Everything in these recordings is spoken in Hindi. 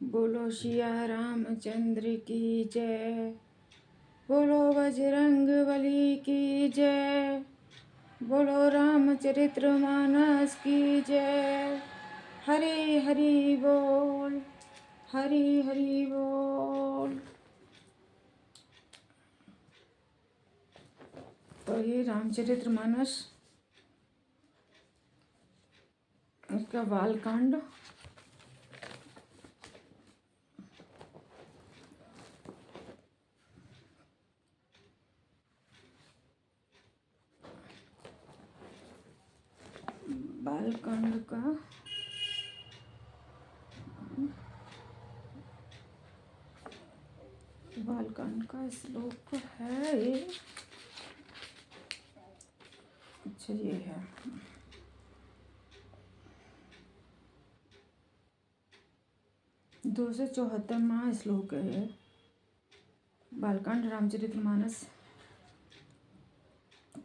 बोलो सिया रामचंद्र की जय। बोलो बजरंग बली की जय। बोलो रामचरित्र मानस की जय। हरि हरि बोल, हरि हरि बोल। तो ये रामचरित्र मानस इसका बालकांड बालकांड का बालकांड का श्लोक है ये। अच्छा ये है 274वां श्लोक है बालकांड रामचरितमानस।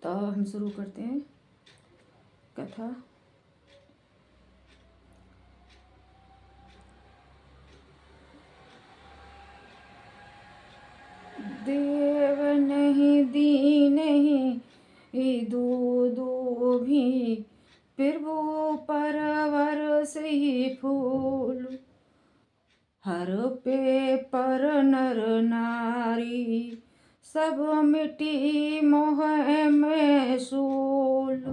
तो हम शुरू करते हैं कथा। देव नहीं दी नहीं दो भी प्रभु परवर से ही फूल। हर पे पर नर नारी सब मिट्टी मोह में सूल।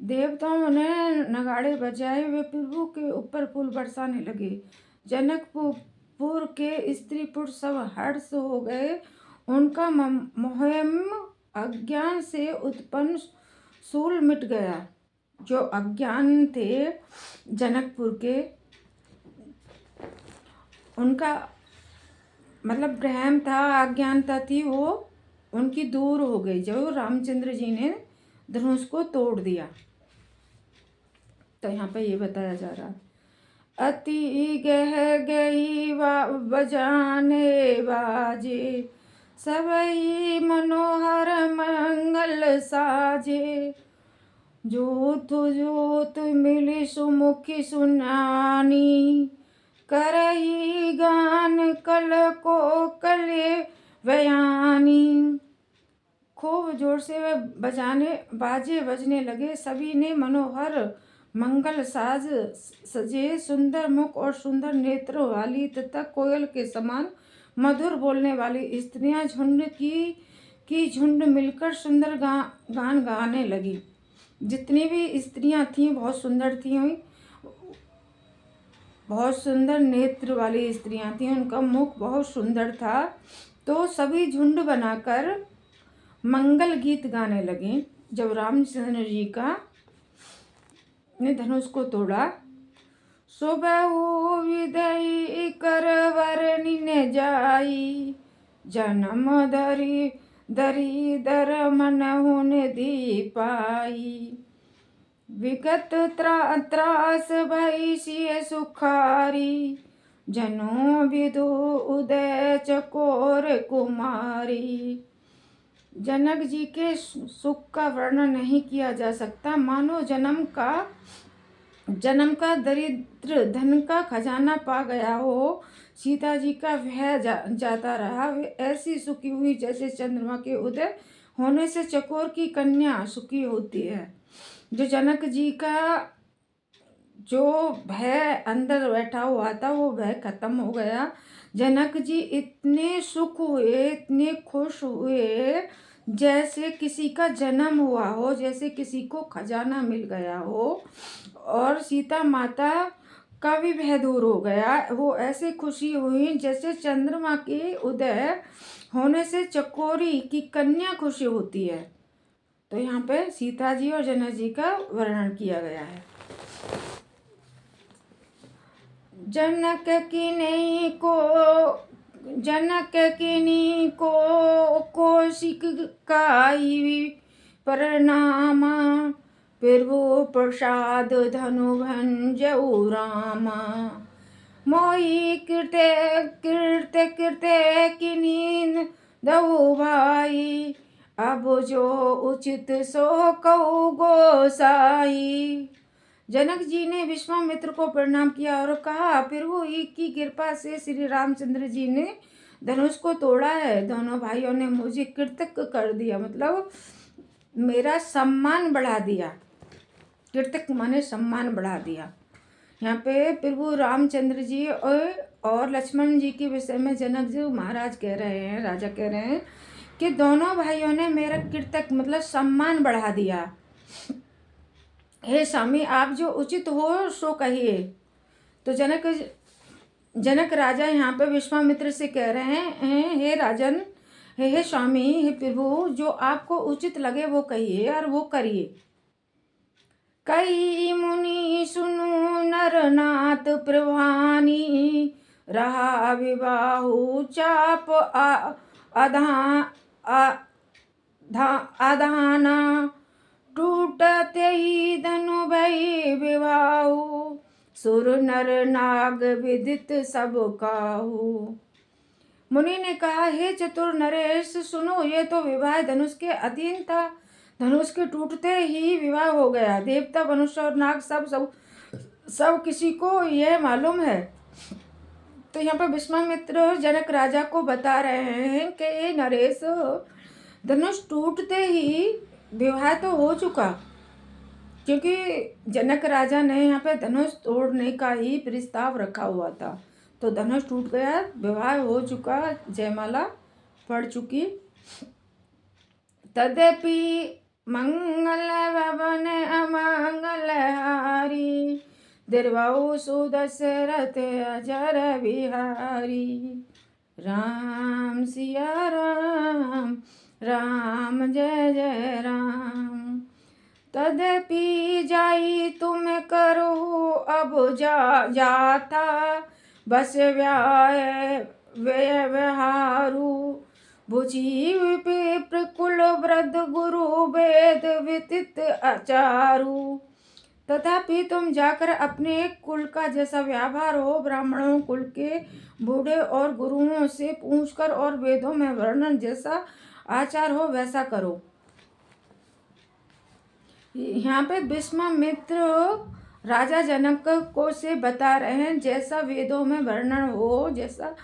देवताओं ने नगाड़े बजाए वे प्रभु के ऊपर फूल बरसाने लगे। जनकपुर के स्त्री पुरुष सब हर्ष हो गए। उनका मोहम अज्ञान से उत्पन्न सूल मिट गया। जो अज्ञान थे जनकपुर के, उनका मतलब भ्रम था, अज्ञानता थी, वो उनकी दूर हो गई जब रामचंद्र जी ने धनुष को तोड़ दिया। तो यहाँ पे ये बताया जा रहा है, अति गह गई बजाने बाजे सबई मनोहर मंगल साजे। जोत जोत मिली सुमुखी सुनानी करही गान कल को कले बयानी। खूब जोर से वे बाजे बजने लगे। सभी ने मनोहर मंगल साज सजे, सुंदर मुख और सुंदर नेत्र वाली तथा कोयल के समान मधुर बोलने वाली स्त्रियां झुंड की झुंड मिलकर सुंदर गान गाने लगी। जितनी भी स्त्रियां थीं बहुत सुंदर थीं, बहुत सुंदर नेत्र वाली स्त्रियां थीं, उनका मुख बहुत सुंदर था। तो सभी झुंड बनाकर मंगल गीत गाने लगे। जब रामचंद्र जी का ने धनुष को तोड़ा, सुबहु विदई कर वरनी ने जाई, जन्म दरी दर मन होने दी पाई। विगत त्रास भई सिय सुखारी, जनो विदु उदय चकोर कुमारी। जनक जी के सुख का वर्णन नहीं किया जा सकता। मानो जन्म का दरिद्र धन का खजाना पा गया हो। सीता जी का भय जाता रहा। वे ऐसी सुखी हुई जैसे चंद्रमा के उदय होने से चकोर की कन्या सुखी होती है। जो जनक जी का जो भय अंदर बैठा हुआ था वो भय खत्म हो गया। जनक जी इतने सुख हुए, इतने खुश हुए जैसे किसी का जन्म हुआ हो, जैसे किसी को खजाना मिल गया हो। और सीता माता का भी भय दूर हो गया। वो ऐसे खुशी हुई जैसे चंद्रमा के उदय होने से चकोरी की कन्या खुशी होती है। तो यहाँ पे सीता जी और जनक जी का वर्णन किया गया है। जनक किनी को कौशिक काई प्रणामा, प्रभु प्रसाद धनु भंजऊ रामा। मोहि कृत्य किनी दऊ भाई, अब जो उचित सो कऊ गोसाई। जनक जी ने विश्वामित्र को प्रणाम किया और कहा, प्रभु की कृपा से श्री रामचंद्र जी ने धनुष को तोड़ा है। दोनों भाइयों ने मुझे कृतज्ञ कर दिया, मतलब मेरा सम्मान बढ़ा दिया। कृतज्ञ माने सम्मान बढ़ा दिया। यहाँ पे प्रभु रामचंद्र जी और लक्ष्मण जी के विषय में जनक जी महाराज कह रहे हैं, राजा कह रहे हैं कि दोनों भाइयों ने मेरा कृतज्ञ मतलब सम्मान बढ़ा दिया। हे स्वामी, आप जो उचित हो सो कहिए। तो जनक राजा यहाँ पे विश्वामित्र से कह रहे हैं, हे राजन, हे स्वामी, हे प्रभु, जो आपको उचित लगे वो कहिए और वो करिए। कई मुनि सुनु नरनाथ प्रभानी, रहा विबाहु चाप आधाना, टूटते ही धनु भई विवाहु, सुर नर नाग विदित सब काहू। मुनि ने कहा, हे चतुर नरेश, सुनो, ये तो विवाह धनुष के अधीन था। धनुष के टूटते ही विवाह हो गया। देवता, मनुष्य और नाग सब किसी को यह मालूम है। तो यहाँ पर विश्वामित्र जनक राजा को बता रहे हैं कि नरेश, धनुष टूटते ही विवाह तो हो चुका, क्योंकि जनक राजा ने यहाँ पे धनुष तोड़ने का ही प्रस्ताव रखा हुआ था। तो धनुष टूट गया, विवाह हो चुका, जयमाला पड़ चुकी। तदपि मंगल भवन अमंगल हारी, दीर्घौ सुदशरथ अजर बिहारी। राम सिया राम, राम जय जय राम। तदपि जाई तुम करो अब जाता, बस व्यवहारू, बुझी विप्र कुल वृद्ध गुरु वेद विदित आचारू। तथापि तुम जाकर अपने कुल का जैसा व्यवहार हो, ब्राह्मणों कुल के बूढ़े और गुरुओं से पूछकर, और वेदों में वर्णन जैसा आचार हो वैसा करो। यहाँ पे विश्वामित्र राजा जनक को से बता रहे हैं, जैसा वेदों में वर्णन हो, जैसा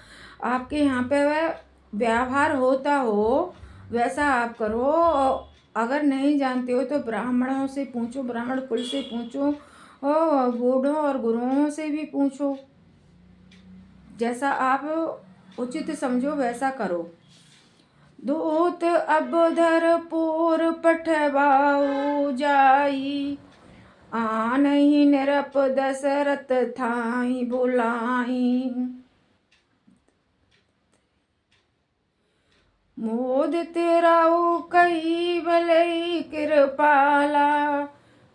आपके यहाँ पे वह व्यवहार होता हो वैसा आप करो। अगर नहीं जानते हो तो ब्राह्मणों से पूछो, ब्राह्मण कुल से पूछो, बूढ़ों और गुरुओं से भी पूछो, जैसा आप उचित समझो वैसा करो। दूत अबधरपुर पठवाऊ जाई, आनहि निरप दशरथ थाई बुलाई। मोदित राउ कही भलई कृपाला,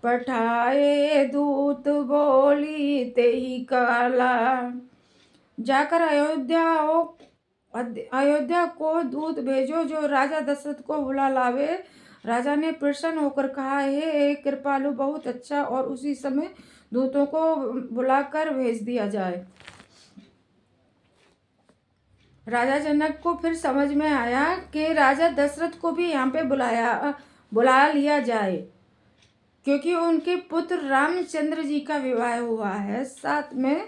पठाए दूत बोली तेहि काला। जाकर अयोध्या को दूत भेजो जो राजा दशरथ को बुला लावे। राजा ने प्रसन्न होकर कहा, हे कृपालु, बहुत अच्छा। और उसी समय दूतों को बुलाकर भेज दिया जाए। राजा जनक को फिर समझ में आया कि राजा दशरथ को भी यहाँ पे बुला लिया जाए, क्योंकि उनके पुत्र रामचंद्र जी का विवाह हुआ है साथ में।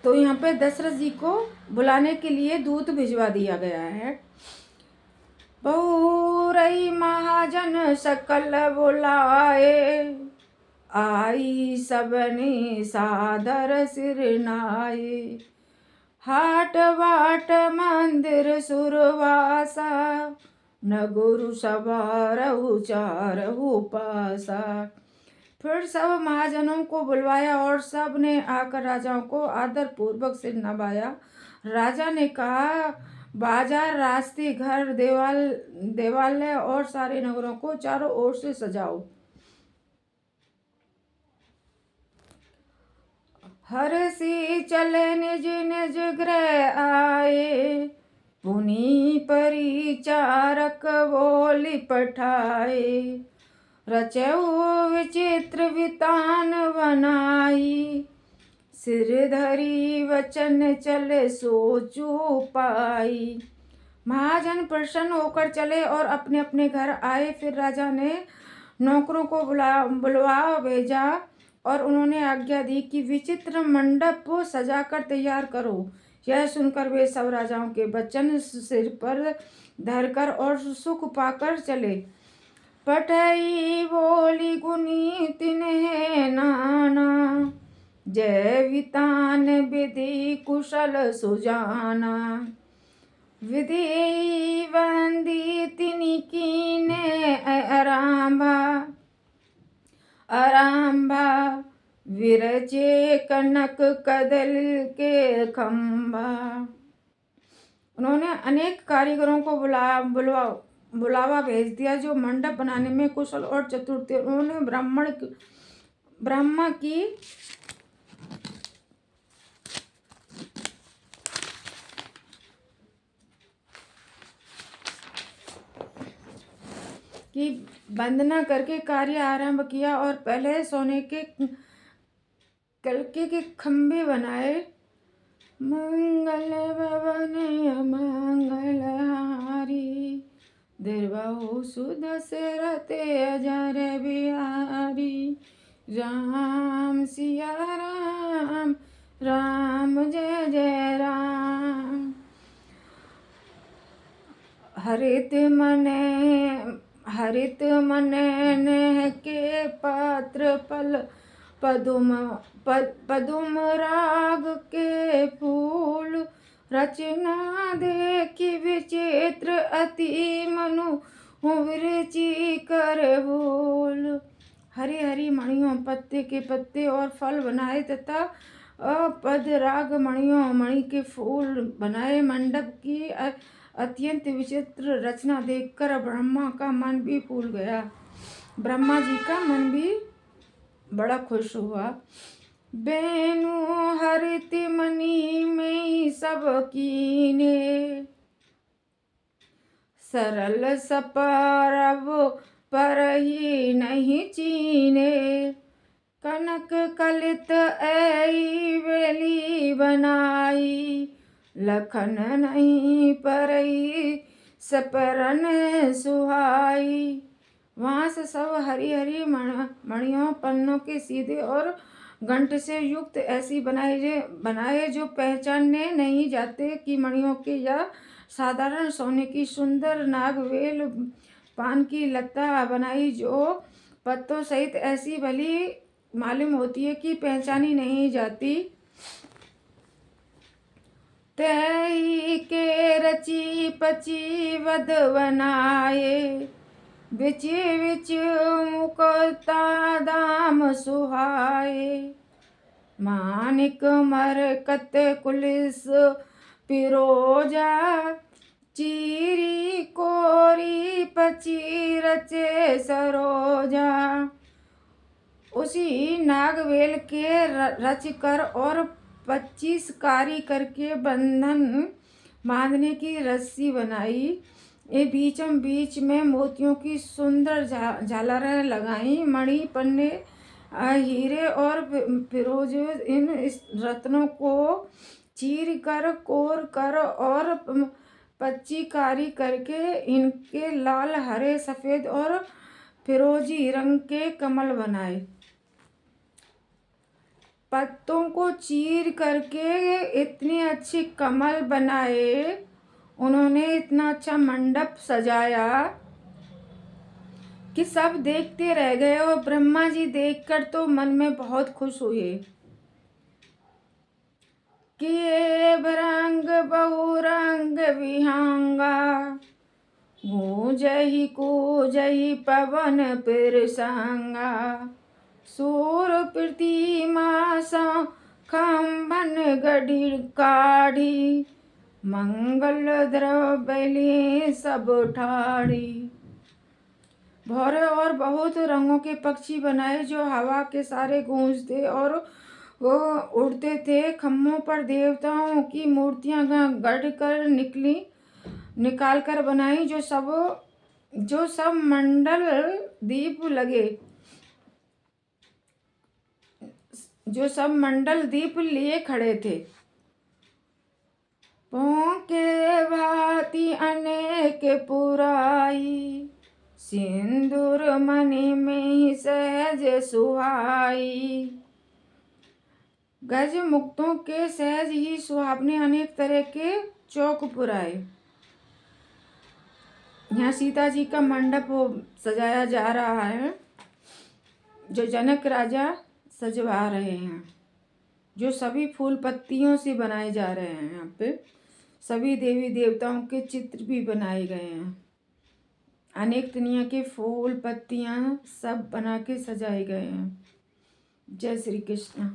तो यहाँ पे दशरथ जी को बुलाने के लिए दूत भिजवा दिया गया है। बहुरई महाजन सकल बुलाए, आई सबने सादर सिर नाये। हाट बाट मंदिर सुरवासा, न गुरु सभा रहु चारहु पासा। फिर सब महाजनों को बुलवाया और सब ने आकर राजाओं को आदर पूर्वक सिर नवाया। राजा ने कहा, बाजार, रास्ते, घर, देवालय और सारे नगरों को चारों ओर से सजाओ। हर सी चले निज निज गृह आए, पुनि परिचारक बोली पठाए। रचऊ विचित्र वितान बनाई, सिर धरी वचन चले सोचू पाई। महाजन प्रसन्न होकर चले और अपने अपने घर आए। फिर राजा ने नौकरों को बुलवा भेजा और उन्होंने आज्ञा दी कि विचित्र मंडप सजाकर तैयार करो। यह सुनकर वे सब राजाओं के वचन सिर पर धरकर और सुख पाकर चले। पठई बोली गुनी तिन्हे नाना, जय वितान विधि कुशल सुजाना। विधि वंदी तिनि कीने आरंभा, विरचे कनक कदल के खंभा। उन्होंने अनेक कारीगरों को बुलावा भेज दिया जो मंडप बनाने में कुशल और चतुर थे। उन्होंने ब्रह्मा की वंदना करके कार्य आरंभ किया और पहले सोने के कलके के खंभे बनाए। मंगल भवन मंगलहारी, दीर्घायु सुदशरथ अजर बिहारी। राम सिया राम, राम जय जय राम। हरित मने के पात्र पल पदुम राग के फूल। रचना देखी विचित्र अति मनु विरची कर भूल। हरी हरी मणियों, पत्ते के पत्ते और फल बनाए तथा पद राग मणि के फूल बनाए। मंडप की अत्यंत विचित्र रचना देखकर ब्रह्मा का मन भी फूल गया। ब्रह्मा जी का मन भी बड़ा खुश हुआ। बेनु हरित मणि में सब कीने, सरल सपरब पर ही नहीं चीने। कनक कलित ऐ बेली बनाई, लखन नहीं परई सपरन सुहाई। वहाँ से सब हरी हरी मणियों, पन्नों के सीधे और घंट से युक्त ऐसी बनाए जो पहचानने नहीं जाते कि मणियों के या साधारण सोने की। सुंदर नागवेल पान की लता बनाई जो पत्तों सहित ऐसी भली मालूम होती है कि पहचानी नहीं जाती। तही के रची पची वध बनाए, बिच बिच मुक्ता दाम सुहाए। मानिक मरकत कुलिस पिरोजा, चीरी कोरी पची रचे सरोजा। उसी नागवेल के रच कर और 25 कारी करके बंधन बांधने की रस्सी बनाई। ये बीचों बीच में मोतियों की सुंदर झालरें लगाई। मणि, पन्ने, हीरे और फिरोज इन रत्नों को चीर कर, कोर कर और 25 कारी करके इनके लाल, हरे, सफेद और फिरोजी रंग के कमल बनाए। पत्तों को चीर करके इतने अच्छे कमल बनाए। उन्होंने इतना अच्छा मंडप सजाया कि सब देखते रह गए और ब्रह्मा जी देखकर तो मन में बहुत खुश हुए कि भरंग बहुरंग विहंगा, गूंजहि कूजहि पवन पिरसंगा। सूर प्रतिमा सा खंभन गढ़ी काढ़ी, मंगल द्रव्य सब ठाड़ी। भौरे और बहुत रंगों के पक्षी बनाए जो हवा के सारे गूंजते और वो उड़ते थे। खम्भों पर देवताओं की मूर्तियां गढ़ कर निकाल कर बनाई जो सब मंडल दीप लिए खड़े थे। पों के भांति अनेक पुराई, सिंदूर मणि में ही सहज सुहाई। गज मुक्तों के सहज ही सुहावने अनेक तरह के चौक पुराए। यहाँ सीता जी का मंडप सजाया जा रहा है, जो जनक राजा सजवा रहे हैं, जो सभी फूल पत्तियों से बनाए जा रहे हैं। यहाँ पे सभी देवी देवताओं के चित्र भी बनाए गए हैं। अनेक दुनिया के फूल पत्तियां सब बना के सजाए गए हैं। जय श्री कृष्ण।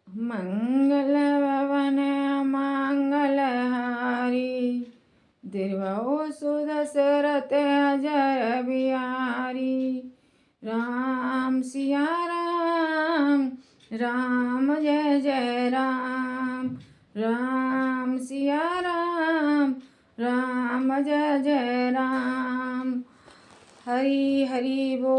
मंगल भवन मंगलहारी, दिव्य सुदशरथ अजर बिहारी। राम सिया राम, राम जय जय राम। राम सिया राम, राम जय जय राम। हरि हरि बोल।